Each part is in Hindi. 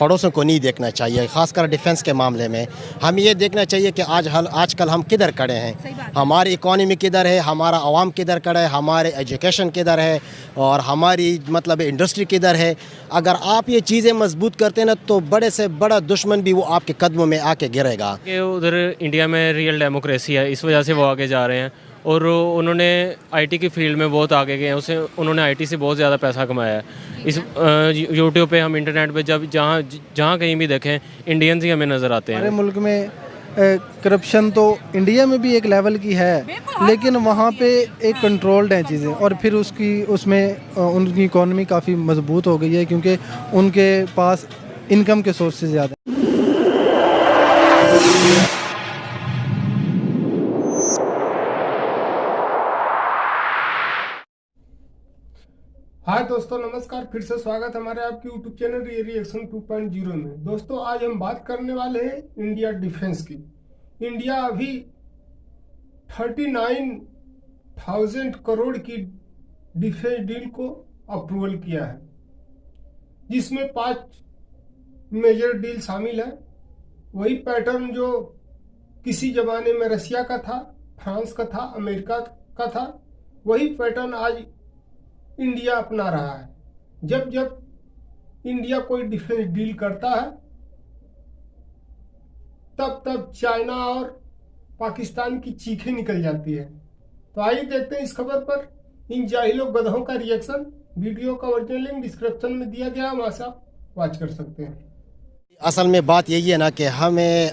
पड़ोसियों को नहीं देखना चाहिए, ख़ासकर डिफेंस के मामले में। हमें ये देखना चाहिए कि आजकल हम किधर खड़े हैं, हमारी इकॉनमी किधर है, हमारा आवाम किधर खड़ा है, हमारे एजुकेशन किधर है और हमारी मतलब इंडस्ट्री किधर है। अगर आप ये चीज़ें मजबूत करते हैं ना तो बड़े से बड़ा दुश्मन भी वो आपके कदमों में आके गिरेगा। कि उधर इंडिया में रियल डेमोक्रेसी है, इस वजह से वो आगे जा रहे हैं और उन्होंने आईटी की फील्ड में बहुत आगे गए हैं। उन्होंने आईटी से बहुत ज़्यादा पैसा कमाया है। इस यूट्यूब पे हम इंटरनेट पे जब जहाँ कहीं भी देखें इंडियंस ही हमें नज़र आते हैं। हमारे मुल्क में करप्शन तो इंडिया में भी एक लेवल की है, लेकिन वहाँ पे एक कंट्रोल्ड हैं चीज़ें और फिर उसमें उनकी इकॉनमी काफ़ी मजबूत हो गई है क्योंकि उनके पास इनकम के सोर्सेज ज़्यादा हैं। हाय दोस्तों, नमस्कार। फिर से स्वागत है हमारे आपके यूट्यूब चैनल रिएक्शन 2.0 में। दोस्तों, आज हम बात करने वाले हैं इंडिया डिफेंस की। इंडिया अभी 39,000 करोड़ की डिफेंस डील को अप्रूवल किया है, जिसमें 5 मेजर डील शामिल है। वही पैटर्न जो किसी जमाने में रशिया का था, फ्रांस का था, अमेरिका का था, वही पैटर्न आज इंडिया अपना रहा है। जब जब इंडिया कोई डिफेंस डील करता है तब तब चाइना और पाकिस्तान की चीखें निकल जाती है। तो आइए देखते हैं इस खबर पर इन जाहिलों गधों का रिएक्शन। वीडियो का ओरिजिनल लिंक डिस्क्रिप्शन में दिया गया है, वहां से आप वॉच कर सकते हैं। असल में बात यही है ना कि हमें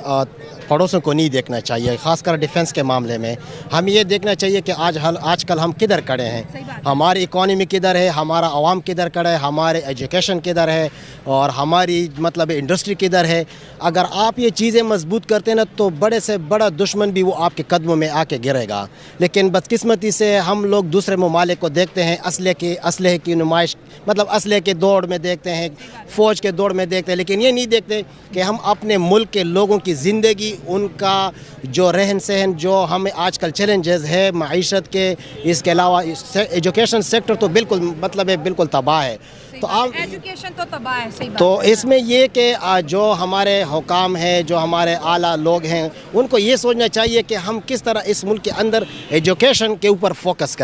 पड़ोसियों को नहीं देखना चाहिए, ख़ासकर डिफेंस के मामले में। हमें ये देखना चाहिए कि आजकल हम किधर खड़े हैं, हमारी इकॉनमी किधर है, हमारा आवाम किधर खड़ा है, हमारे एजुकेशन किधर है और हमारी मतलब इंडस्ट्री किधर है। अगर आप ये चीज़ें मजबूत करते हैं ना तो बड़े से बड़ा दुश्मन भी वो आपके कदमों में आके गिरेगा। लेकिन बदकिस्मती से हम लोग दूसरे ममालिक को देखते हैं, असलहे की नुमाइश मतलब असलहे के दौड़ में देखते हैं, फ़ौज के दौड़ में देखते हैं, लेकिन ये नहीं देखते कि हम अपने मुल्क के लोगों की ज़िंदगी, उनका जो रहन सहन, जो हमें आजकल चैलेंजेस है माईशत के, इसके अलावा एजुकेशन सेक्टर तो बिल्कुल मतलब है बिल्कुल तबाह है। तो आप एजुकेशन तो तबाह है, सही बात तो है। इसमें ये कि जो हमारे हुकाम हैं, जो हमारे आला लोग हैं, उनको ये सोचना चाहिए कि हम किस तरह इस मुल्क के अंदर एजुकेशन के ऊपर फोकस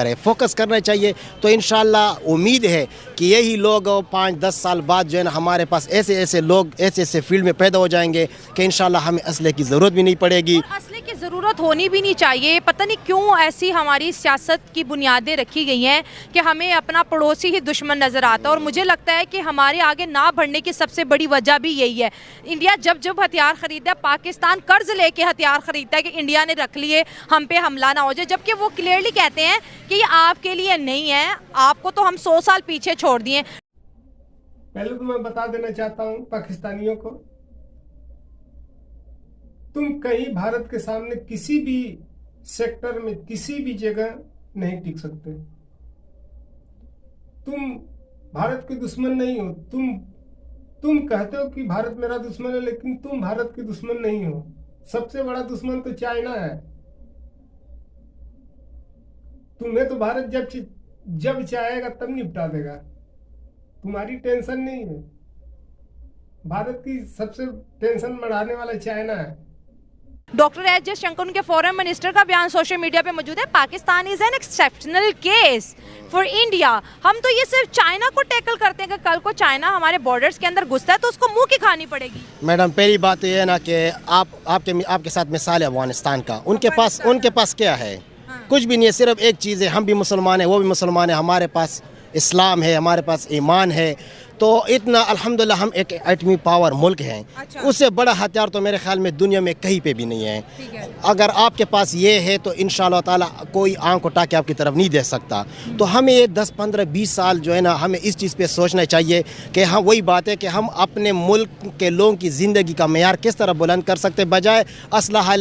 करना चाहिए। तो इंशाल्लाह उम्मीद है कि यही लोग 5-10 साल बाद जो है ना हमारे पास ऐसे लोग ऐसे फील्ड में पैदा हो जाएंगे कि इंशाल्लाह हमें असले की ज़रूरत भी नहीं पड़ेगी। असले की ज़रूरत होनी भी नहीं चाहिए। पता नहीं क्यों ऐसी हमारी सियासत की बुनियादें रखी गई हैं कि हमें अपना पड़ोसी ही दुश्मन नज़र आता है। और मुझे लगता है कि हमारे आगे ना बढ़ने की सबसे बड़ी वजह भी यही है। इंडिया जब हथियार खरीदा, पाकिस्तान कर्ज लेके हथियार खरीदता है कि इंडिया ने रख लिए, हम पे हमला ना हो जाए, जबकि वो क्लियरली कहते हैं कि ये आपके लिए नहीं है, आपको तो हम 100 साल पीछे छोड़ दिए। पहले तो मैं बता देना चाहता हूं पाकिस्तानियों को, तुम कहीं भारत के सामने किसी भी सेक्टर में किसी भी जगह नहीं टिक सकते। तुम भारत के दुश्मन नहीं हो। तुम कहते हो कि भारत मेरा दुश्मन है, लेकिन तुम भारत के दुश्मन नहीं हो। सबसे बड़ा दुश्मन तो चाइना है। तुम्हें तो भारत जब चाहेगा तब निपटा देगा। तुम्हारी टेंशन नहीं है। भारत की सबसे टेंशन बढ़ाने वाला चाइना है। डॉक्टर एस जयशंकर, उनके फॉरेन मिनिस्टर का बयान सोशल मीडिया पे मौजूद है। Pakistan is an exceptional case for India. हम तो ये सिर्फ चाइना को टैकल करते हैं कि कल को चाइना हमारे बॉर्डर्स के अंदर घुसता है तो उसको मुंह की खानी पड़ेगी। मैडम, पहली बात ये है ना कि आपके साथ मिसाल है अफगानिस्तान का। उनके पास क्या है? कुछ भी नहीं है। सिर्फ एक चीज़ है, हम भी मुसलमान हैं, वो भी मुसलमान है, हमारे पास इस्लाम है, हमारे पास ईमान है। तो इतना अल्हम्दुलिल्लाह हम एक एटमी पावर मुल्क हैं। अच्छा। उससे बड़ा हथियार तो मेरे ख्याल में दुनिया में कहीं पे भी नहीं है। अगर आपके पास ये है तो इंशाअल्लाह ताला कोई आंख उठा के आपकी तरफ नहीं दे सकता। तो हमें ये 10, 15, 20 साल जो है ना हमें इस चीज़ पे सोचना चाहिए कि हाँ, वही बात है कि हम अपने मुल्क के लोगों की ज़िंदगी का मेयार किस तरह बुलंद कर सकते, बजाय असलहा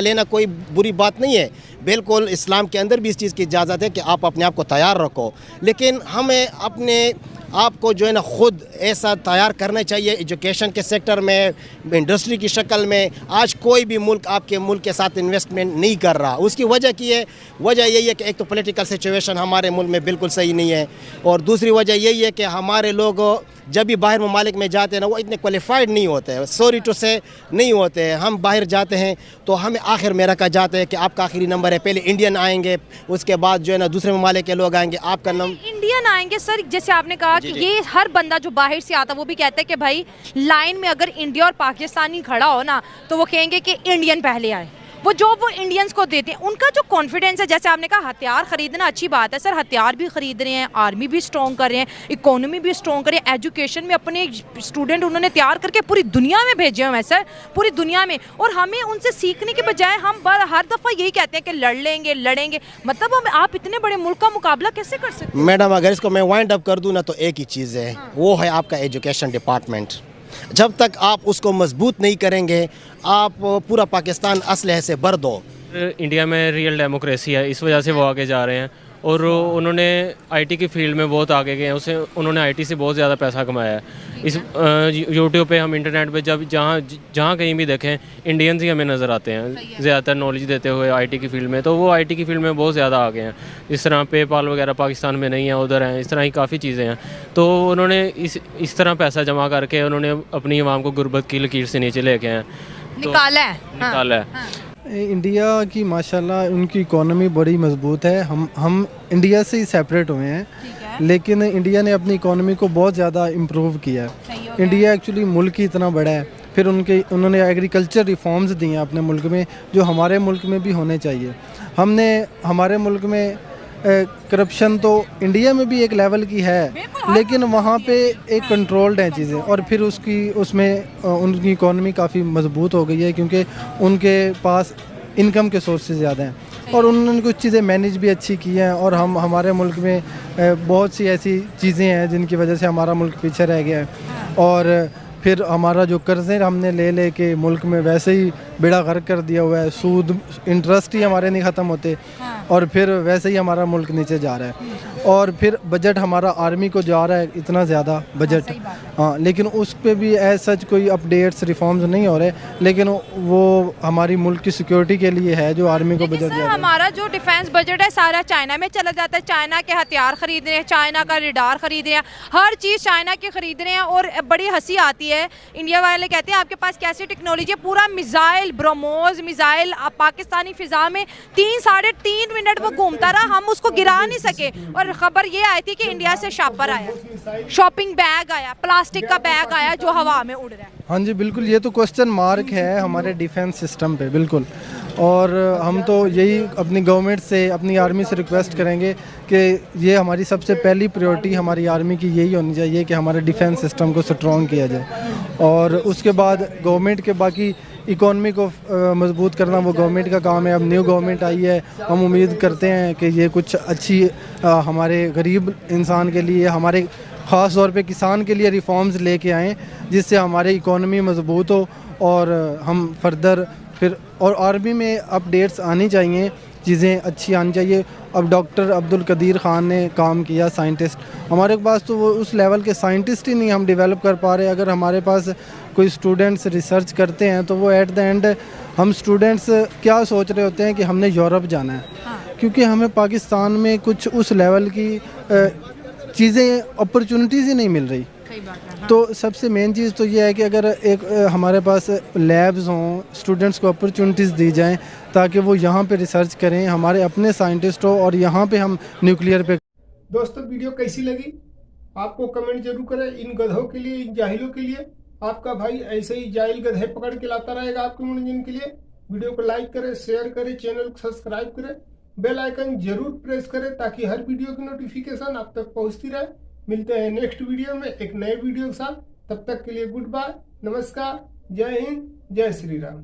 लेना कोई बुरी बात नहीं है। बिल्कुल इस्लाम के अंदर भी इस चीज़ की इजाज़त है कि आप अपने आप को तैयार रखो, लेकिन हमें अपने आपको जो है ना खुद ऐसा तैयार करना चाहिए एजुकेशन के सेक्टर में, इंडस्ट्री की शक्ल में। आज कोई भी मुल्क आपके मुल्क के साथ इन्वेस्टमेंट नहीं कर रहा। उसकी वजह यही है कि एक तो पॉलिटिकल सिचुएशन हमारे मुल्क में बिल्कुल सही नहीं है, और दूसरी वजह यही है कि हमारे लोग जब भी बाहर ममालिक में जाते हैं ना वो इतने क्वालिफाइड नहीं होते हैं, सॉरी टू से नहीं होते हैं। हम बाहर जाते हैं तो हमें आखिर में रखा जाता है कि आपका आखिरी नंबर है, पहले इंडियन आएंगे, उसके बाद जो है ना दूसरे ममालिक के लोग आएंगे, आपका नंबर इंडियन आएंगे। सर जैसे आपने कहा कि ये हर बंदा जो बाहर से आता वो भी कहता है कि भाई लाइन में अगर इंडिया और पाकिस्तानी खड़ा हो ना तो वो कहेंगे कि इंडियन पहले आए। वो इंडियंस को देते हैं, उनका जो कॉन्फिडेंस है, जैसे आपने कहा हथियार खरीदना अच्छी बात है सर, हथियार भी खरीद रहे हैं, आर्मी भी स्ट्रॉन्ग कर रहे हैं, इकोनॉमी भी स्ट्रॉन्ग कर रहे हैं, एजुकेशन में अपने स्टूडेंट उन्होंने तैयार करके पूरी दुनिया में भेजे हुए हैं सर, पूरी दुनिया में। और हमें उनसे सीखने के बजाय हम हर दफ़ा यही कहते हैं कि लड़ेंगे। मतलब हम आप इतने बड़े मुल्क का मुकाबला कैसे कर सकते हैं? मैडम अगर इसको मैं वाइंड अप कर दूँ ना तो एक ही चीज़ है, वो है आपका एजुकेशन डिपार्टमेंट। जब तक आप उसको मजबूत नहीं करेंगे, आप पूरा पाकिस्तान असलहे से भर दो। इंडिया में रियल डेमोक्रेसी है, इस वजह से वो आगे जा रहे हैं। और उन्होंने आईटी की फील्ड में बहुत आगे गए हैं, उन्होंने आईटी से बहुत ज़्यादा पैसा कमाया है। इस यूट्यूब पे हम इंटरनेट पे जब जहाँ कहीं भी देखें इंडियंस ही हमें नज़र आते हैं ज़्यादातर नॉलेज देते हुए आईटी की फील्ड में। तो वो आईटी की फील्ड में बहुत ज़्यादा आगे हैं। इस तरह पेपाल वगैरह पाकिस्तान में नहीं है, उधर हैं, इस तरह की काफ़ी चीज़ें हैं। तो उन्होंने इस तरह पैसा जमा करके उन्होंने अपनी आवाम को गुर्बत की लकीर से नीचे लेके हैं, निकाला है। इंडिया की माशाल्लाह उनकी इकोनॉमी बड़ी मजबूत है। हम इंडिया से ही सेपरेट हुए हैं, लेकिन इंडिया ने अपनी इकोनॉमी को बहुत ज़्यादा इम्प्रूव किया है। इंडिया एक्चुअली मुल्क ही इतना बड़ा है, फिर उन्होंने एग्रीकल्चर रिफॉर्म्स दिए हैं अपने मुल्क में जो हमारे मुल्क में भी होने चाहिए। हमारे मुल्क में करप्शन तो इंडिया में भी एक लेवल की है, लेकिन वहाँ पे एक कंट्रोल्ड हैं चीज़ें, और फिर उसमें उनकी इकोनॉमी काफ़ी मजबूत हो गई है क्योंकि उनके पास इनकम के सोर्सेज ज़्यादा हैं और उन्होंने कुछ चीज़ें मैनेज भी अच्छी की हैं। और हमारे मुल्क में बहुत सी ऐसी चीज़ें हैं जिनकी वजह से हमारा मुल्क पीछे रह गया है। और फिर हमारा जो कर्ज़े हमने ले के मुल्क में वैसे ही बेड़ा गर्क कर दिया हुआ है, सूद इंटरेस्ट ही हमारे नहीं ख़त्म होते, और फिर वैसे ही हमारा मुल्क नीचे जा रहा है। और फिर बजट हमारा आर्मी को जा रहा है इतना ज़्यादा बजट, हाँ, लेकिन उस पर भी एज सच कोई अपडेट्स रिफॉर्म्स नहीं हो रहे, लेकिन वो हमारी मुल्क की सिक्योरिटी के लिए है जो आर्मी को बजट जा रहा है। हमारा जो डिफेंस बजट है सारा चाइना में चला जाता है, चाइना के हथियार खरीद रहे हैं, चाइना का रडार खरीद रहे हैं, हर चीज़ चाइना की खरीद रहे हैं। और बड़ी हंसी आती है, इंडिया वाले कहते हैं आपके पास कैसी टेक्नोलॉजी है, पूरा मिसाइल ब्रह्मोस मिसाइल पाकिस्तानी फिजा में 3-3.5 मिनट वो घूमता रहा, हम उसको गिरा नहीं सके। और खबर ये आई थी कि इंडिया से शॉपर आया, शॉपिंग बैग आया, प्लास्टिक का बैग आया जो हवा में उड़ रहा है। हाँ जी बिल्कुल, ये तो क्वेश्चन मार्क है हमारे डिफेंस सिस्टम पे बिल्कुल। और हम तो यही अपनी गवर्नमेंट से, अपनी आर्मी से रिक्वेस्ट करेंगे कि ये हमारी सबसे पहली प्रायोरिटी हमारी आर्मी की यही होनी चाहिए कि हमारे डिफेंस सिस्टम को स्ट्रॉन्ग किया जाए। और उसके बाद गवर्नमेंट के बाकी इकोनॉमी को मजबूत करना वो गवर्नमेंट का काम है। अब न्यू गवर्नमेंट आई है, हम उम्मीद करते हैं कि ये कुछ अच्छी हमारे गरीब इंसान के लिए, हमारे ख़ास तौर पे किसान के लिए रिफॉर्म्स लेके आएँ जिससे हमारी इकोनॉमी मजबूत हो और हम फर्दर फिर। और आर्मी में अपडेट्स आनी चाहिए, चीज़ें अच्छी आनी चाहिए। अब डॉक्टर अब्दुल कदीर ख़ान ने काम किया, साइंटिस्ट, हमारे पास तो वो उस लेवल के साइंटिस्ट ही नहीं हम डेवलप कर पा रहे। अगर हमारे पास कोई स्टूडेंट्स रिसर्च करते हैं तो वो एट द एंड हम स्टूडेंट्स क्या सोच रहे होते हैं कि हमने यूरोप जाना है, क्योंकि हमें पाकिस्तान में कुछ उस लेवल की चीज़ें अपॉर्चुनिटीज़ ही नहीं मिल रही। तो सबसे मेन चीज़ तो ये है कि अगर एक हमारे पास लैब्स हों, स्टूडेंट्स को अपॉर्चुनिटीज़ दी जाएं ताकि वो यहाँ पे रिसर्च करें, हमारे अपने साइंटिस्ट हो और यहाँ पे हम न्यूक्लियर पे। दोस्तों वीडियो कैसी लगी आपको कमेंट जरूर करें। इन गधों के लिए, इन जाहिलों के लिए आपका भाई ऐसे ही जाहिल गधे पकड़ के लाता रहेगा आपके मनोरंजन के लिए। वीडियो को लाइक करें, शेयर करें, चैनल को सब्सक्राइब करें, बेल आइकन जरूर प्रेस करें ताकि हर वीडियो की नोटिफिकेशन आप तक पहुंचती रहे। मिलते हैं नेक्स्ट वीडियो में एक नए वीडियो के साथ, तब तक के लिए गुड बाय, नमस्कार, जय हिंद, जय श्री राम।